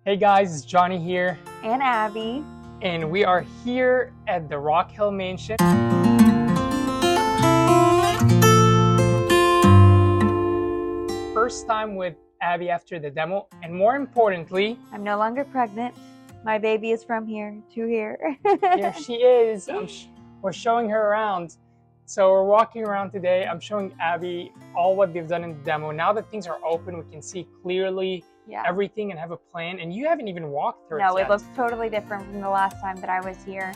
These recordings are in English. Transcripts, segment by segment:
Hey guys, it's Johnny here, And Abby. and we are here at the Rockhill Mansion. First time with Abby after the demo, and more importantly, I'm no longer pregnant. My baby is from here to here. here she is. We're showing her around. So we're walking around today. I'm showing Abby all what they've done in the demo. Now that things are open, we can see clearly everything and have a plan. And you haven't even walked through it yet. No, it looks totally different from the last time that I was here.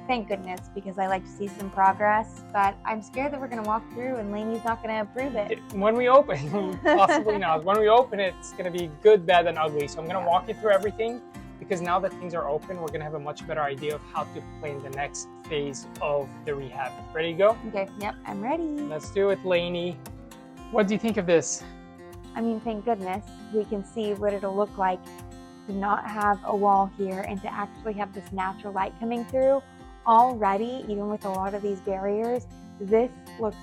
Thank goodness, because I like to see some progress. But I'm scared that we're going to walk through and Lainey's not going to approve it. When we open, possibly not. When we open it, it's going to be good, bad, and ugly. So I'm going to walk you through everything, because now that things are open, we're going to have a much better idea of how to plan the next phase of the rehab. Ready to go? Okay, yep, I'm ready. Let's do it, Lainey. What do you think of this? I mean, thank goodness we can see what it'll look like to not have a wall here and to actually have this natural light coming through. Already, even with a lot of these barriers, this looks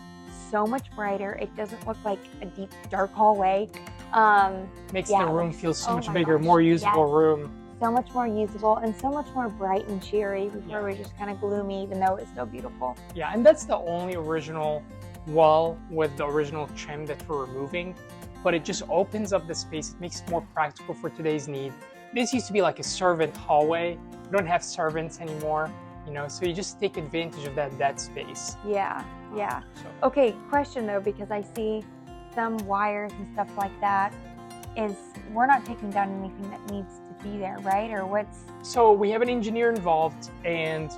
so much brighter. It doesn't look like a deep, dark hallway. Makes the room feel so much bigger, more usable room. So much more usable and so much more bright and cheery. Before we're just kind of gloomy, even though it's still beautiful. Yeah, and that's the only original wall with the original trim that we're removing. But it just opens up the space. It makes it more practical for today's need. This used to be like a servant hallway. We don't have servants anymore, you know, so you just take advantage of that space. Yeah. Okay, question though, because I see some wires and stuff like that, is we're not taking down anything that needs to be there, right? Or what's... So we have an engineer involved, and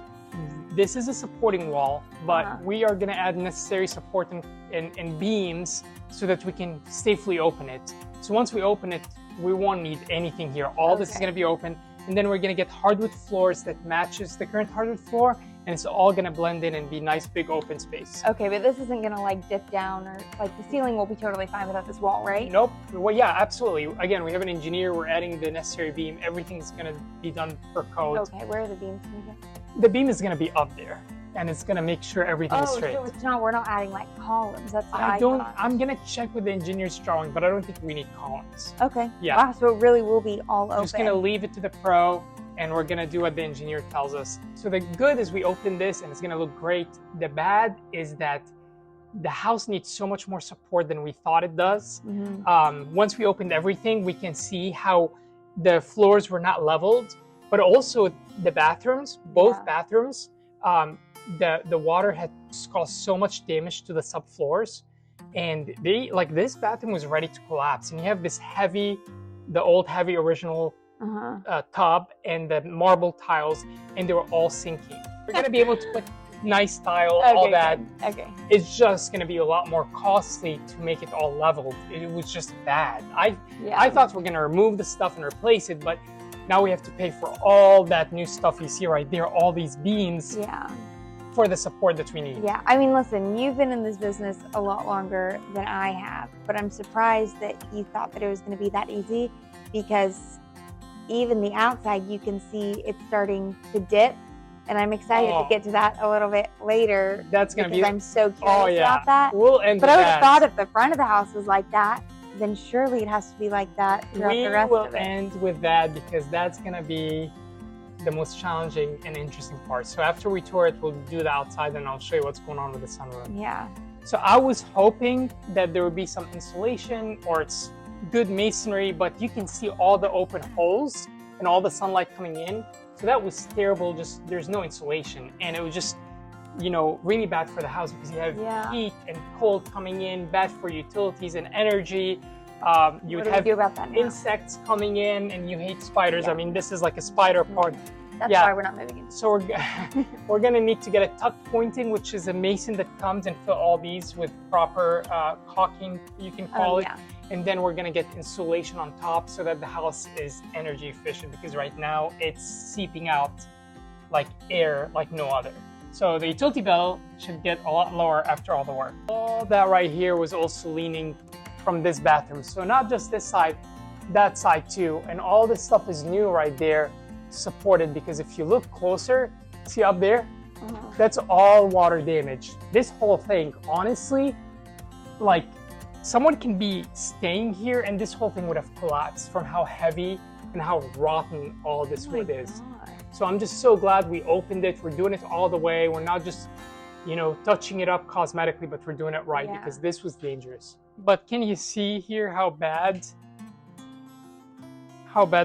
this is a supporting wall, but we are going to add necessary support and beams so that we can safely open it. So once we open it, we won't need anything here. All this is going to be open, and then we're going to get hardwood floors that matches the current hardwood floor, and it's all going to blend in and be nice big open space. Okay, but this isn't going to like dip down, or like the ceiling will be totally fine without this wall, right? Nope. Well, yeah, absolutely. Again, we have an engineer. We're adding the necessary beam. Everything's going to be done per code. Okay, where are the beams going to go? The beam is going to be up there, and it's going to make sure everything is straight. So it's not, we're not adding like columns. That's what I thought. I'm going to check with the engineer's drawing, but I don't think we need columns. Okay. Yeah. Wow, so it really will be all open. Just going to leave it to the pro, and we're going to do what the engineer tells us. So the good is we open this, and it's going to look great. The bad is that the house needs so much more support than we thought it does. Once we opened everything, we can see how the floors were not leveled, but also the bathrooms, both bathrooms, the water had caused so much damage to the subfloors, and this bathroom was ready to collapse. And you have this the old heavy original tub and the marble tiles, and they were all sinking. We're gonna be able to put nice tile, all that. Okay. It's just gonna be a lot more costly to make it all leveled. It was just bad. I thought we're gonna remove the stuff and replace it, but now we have to pay for all that new stuff you see right there, all these beams. For the support that we need. Yeah, I mean, listen, you've been in this business a lot longer than I have, but I'm surprised that you thought that it was going to be that easy, because even the outside, you can see it's starting to dip, and I'm excited to get to that a little bit later. That's going to be... I'm so curious about that. We'll end But I would have thought if the front of the house was like that, then surely it has to be like that throughout the rest of it. We will end with that, because that's going to be the most challenging and interesting part. So after we tour it, we'll do the outside, and I'll show you what's going on with the sunroom. Yeah. So I was hoping that there would be some insulation or it's good masonry, but you can see all the open holes and all the sunlight coming in. So that was terrible. Just there's no insulation, and it was just, you know, really bad for the house, because you have heat and cold coming in, bad for utilities and energy. You would have insects coming in, and you hate spiders. I mean, this is like a spider park. That's why we're not moving in. So we're going to need to get a tuck pointing, which is a mason that comes and fill all these with proper caulking, you can call it. And then we're going to get insulation on top so that the house is energy efficient, because right now it's seeping out like air like no other. So the utility bill should get a lot lower after all the work. All that right here was also leaning from this bathroom. So not just this side, that side too. And all this stuff is new right there, supported, because if you look closer, see up there, that's all water damage. This whole thing, honestly, like someone can be staying here and this whole thing would have collapsed from how heavy and how rotten all this Oh my wood is. gosh. So I'm just so glad we opened it. We're doing it all the way. We're not just, you know, touching it up cosmetically, but we're doing it right Yeah. because this was dangerous. But can you see here how bad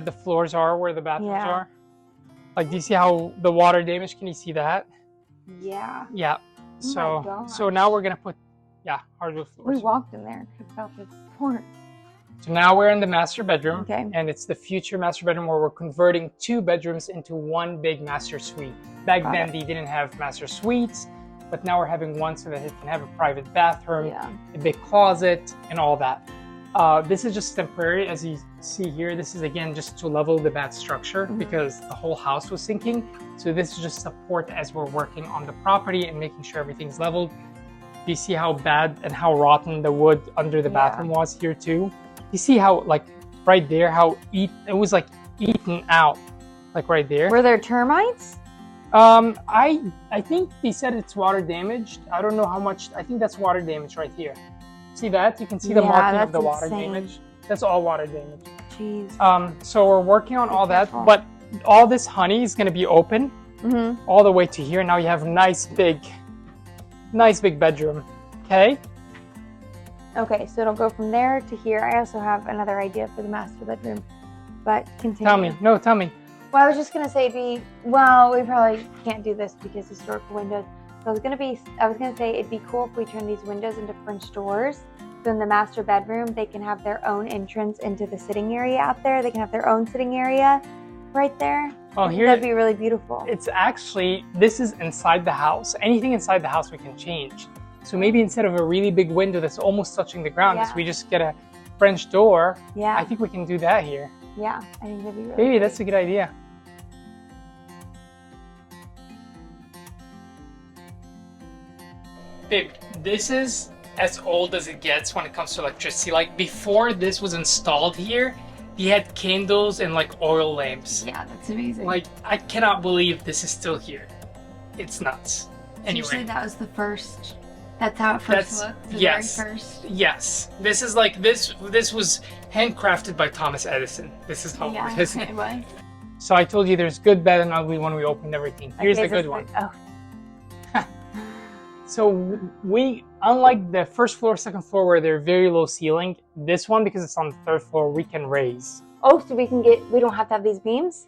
the floors are where the bathrooms Yeah. are? Like, do you see how the water damage? Can you see that? Yeah. Yeah. Oh my So now we're gonna put, yeah, hardwood floors. We walked in there and could have felt the support. So now we're in the master bedroom, Okay. and it's the future master bedroom where we're converting 2 bedrooms into 1 big master suite. Back then, they didn't have master suites, but now we're having one so that it can have a private bathroom, Yeah. a big closet, and all that. This is just temporary, as you see here. This is again just to level the bad structure because the whole house was sinking. So this is just support as we're working on the property and making sure everything's leveled. You see how bad and how rotten the wood under the bathroom was here too. You see how, like, right there, how it was like eaten out, like right there. Were there termites? I think they said it's water damaged. I don't know how much. I think that's water damage right here. See that? You can see the marking of the water damage. That's all water damage. Jeez. So we're working on all that, careful. but all this honey is going to be open all the way to here. Now you have a nice big bedroom. Okay. Okay, so it'll go from there to here. I also have another idea for the master bedroom, but continue. Tell me. No, tell me. Well, I was just gonna say we probably can't do this because historical windows. So I was gonna say it'd be cool if we turn these windows into French doors. So in the master bedroom, they can have their own entrance into the sitting area out there. They can have their own sitting area right there. Oh, here that'd be really beautiful. It's actually, this is inside the house. Anything inside the house we can change. So maybe instead of a really big window that's almost touching the ground, we just get a French door. Yeah. I think we can do that here. Yeah, I think that'd be really Maybe that's a good idea. Babe, this is as old as it gets when it comes to electricity. Like, before this was installed here, he had candles and like oil lamps. Yeah, that's amazing. Like, I cannot believe this is still here. It's nuts. Anyway. Usually that was the first. That's how it first looked. The very first. Yes. This is like this was handcrafted by Thomas Edison. This is how it is. It was. So I told you there's good, bad, and ugly when we opened everything. Here's the good one. Oh. So we, unlike the first floor, second floor, where they're very low ceiling, this one, because it's on the 3rd floor, we can raise. Oh, so we don't have to have these beams?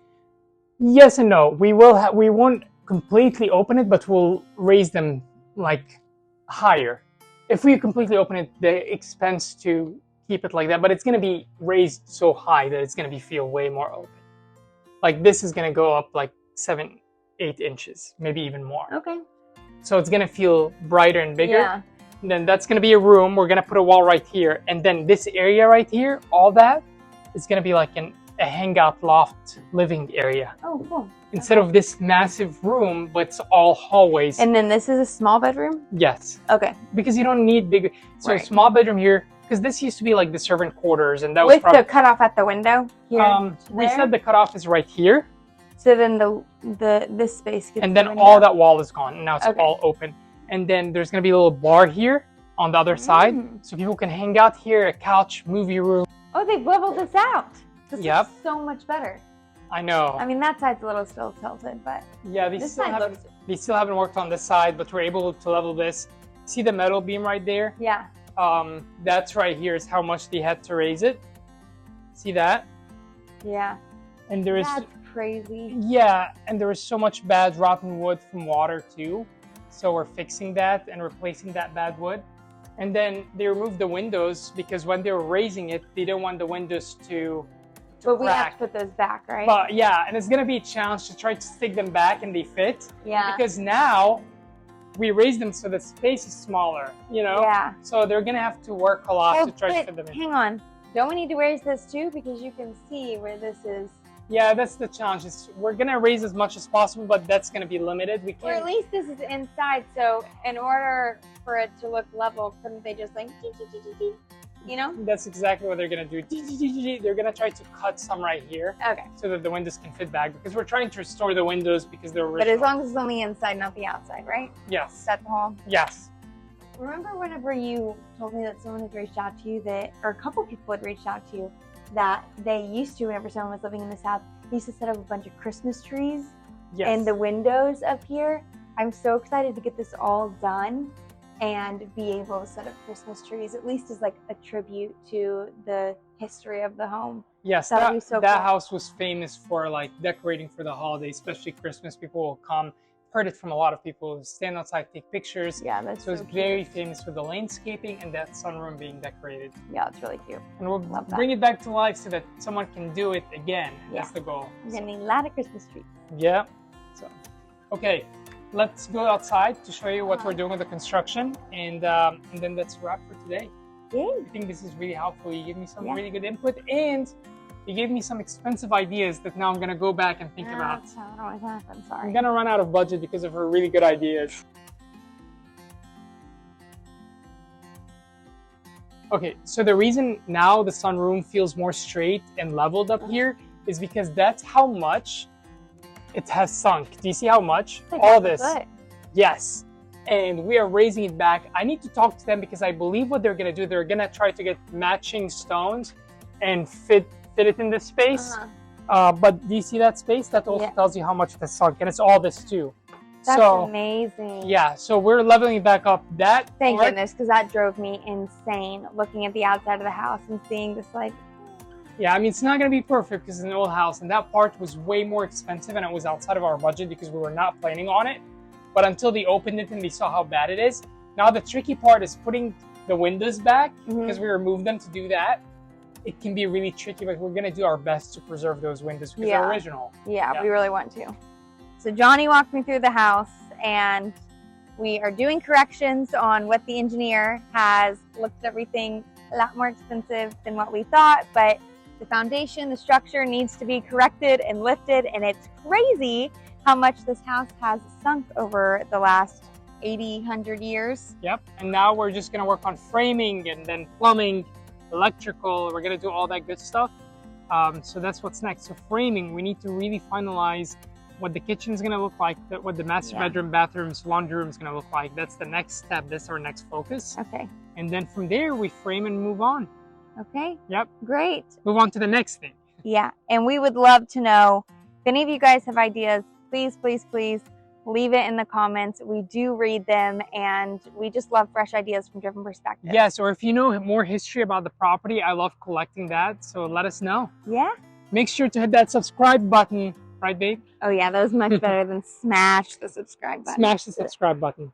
Yes and no. We won't completely open it, but we'll raise them like higher. If we completely open it, the expense to keep it like that, but it's going to be raised so high that it's going to feel way more open. Like, this is going to go up like 7-8 inches, maybe even more. Okay. So it's going to feel brighter and bigger. Yeah. And then that's going to be a room. We're going to put a wall right here. And then this area right here, all that is going to be like a hangout loft living area. Oh, cool. Instead of this massive room, but it's all hallways. And then this is a small bedroom? Yes. Okay. Because you don't need big. So Right. small bedroom here, because this used to be like the servant quarters, and that was With the cutoff at the window here. we said the cutoff is right here, So then this space gets and then the window. all that wall is gone. And now it's Okay. all open. And then there's gonna be a little bar here on the other side, so people can hang out here, a couch, movie room. Oh, they've leveled this out. This Yep. looks so much better. I know. I mean, that side's a little still tilted, but Yeah, this side looks. they still haven't worked on this side, but we're able to level this. See the metal beam right there? Yeah. That's right here is how much they had to raise it. See that? Yeah. And there is That's crazy. yeah, and there is so much bad rotten wood from water too. So we're fixing that and replacing that bad wood. And then they removed the windows because when they were raising it, they didn't want the windows to But we have crack. to put those back, right? But yeah, and it's gonna be a challenge to try to stick them back and they fit. Yeah. Because now we raise them so the space is smaller, you know? Yeah. So they're gonna have to work a lot Oh, to try to but fit them in. hang on. Don't we need to raise this too? Because you can see where this is. Yeah, that's the challenge. We're gonna raise as much as possible, but that's gonna be limited. We Or at can't. least this is inside, so in order for it to look level, couldn't they just like, you know? That's exactly what they're gonna do. They're gonna try to cut some right here Okay. so that the windows can fit back because we're trying to restore the windows because they're But original. as long as it's on the inside, not the outside, right? Yes. That's all. Yes. Remember whenever you told me that someone had reached out to you or a couple people had reached out to you that they used to, whenever someone was living in the South, they used to set up a bunch of Christmas trees Yes. in the windows up here. I'm so excited to get this all done and be able to set up Christmas trees, at least as like a tribute to the history of the home. Yes, That'll be so that cool. house was famous for like decorating for the holidays, especially Christmas. People will come. Heard it from a lot of people. Stand outside, take pictures. Yeah, that's So it's cute. very famous for the landscaping and that sunroom being decorated. Yeah, it's really cute. And we'll Love that. bring it back to life so that someone can do it again. Yeah. That's the goal. We're gonna need a lot of Christmas trees. Yeah. So, okay, let's go outside to show you what we're doing with the construction, and then that's a wrap for today. Yay. I think this is really helpful. You gave me some Yeah. really good input, and you gave me some expensive ideas that now I'm gonna go back and think about. That's how it always happens. Sorry. I'm gonna run out of budget because of her really good ideas. Okay, so the reason now the sunroom feels more straight and leveled up here is because that's how much it has sunk. Do you see how much? Like All half a this. foot. Yes. And we are raising it back. I need to talk to them because I believe what they're gonna do, they're gonna try to get matching stones and fit it in this space. But do you see that space? That also tells you how much it has sunk, and it's all this too. That's so amazing. yeah, so we're leveling it back up. That Thank part, goodness, because that drove me insane looking at the outside of the house and seeing this like. yeah, I mean, it's not going to be perfect because it's an old house, and that part was way more expensive, and it was outside of our budget because we were not planning on it. But until they opened it and they saw how bad it is, now the tricky part is putting the windows back because we removed them to do that. It can be really tricky, but we're going to do our best to preserve those windows because they're original. Yeah, we really want to. So Johnny walked me through the house, and we are doing corrections on what the engineer has looked at. Everything a lot more expensive than what we thought, but the foundation, the structure needs to be corrected and lifted, and it's crazy how much this house has sunk over the last 80, 100 years. Yep, and now we're just going to work on framing and then plumbing, electrical. We're going to do all that good stuff. So that's what's next. So framing, we need to really finalize what the kitchen is going to look like, what the master bedroom, bathrooms, laundry room is going to look like. That's the next step. That's our next focus. Okay. And then from there, we frame and move on. Okay. Yep. Great. Move on to the next thing. Yeah, and we would love to know if any of you guys have ideas. Please, please, please leave it in the comments. We do read them, and we just love fresh ideas from different perspectives. Yes, or if you know more history about the property, I love collecting that. So let us know. Yeah. Make sure to hit that subscribe button. Right, babe? Oh, yeah, that was much better than smash the subscribe button. Smash the subscribe button.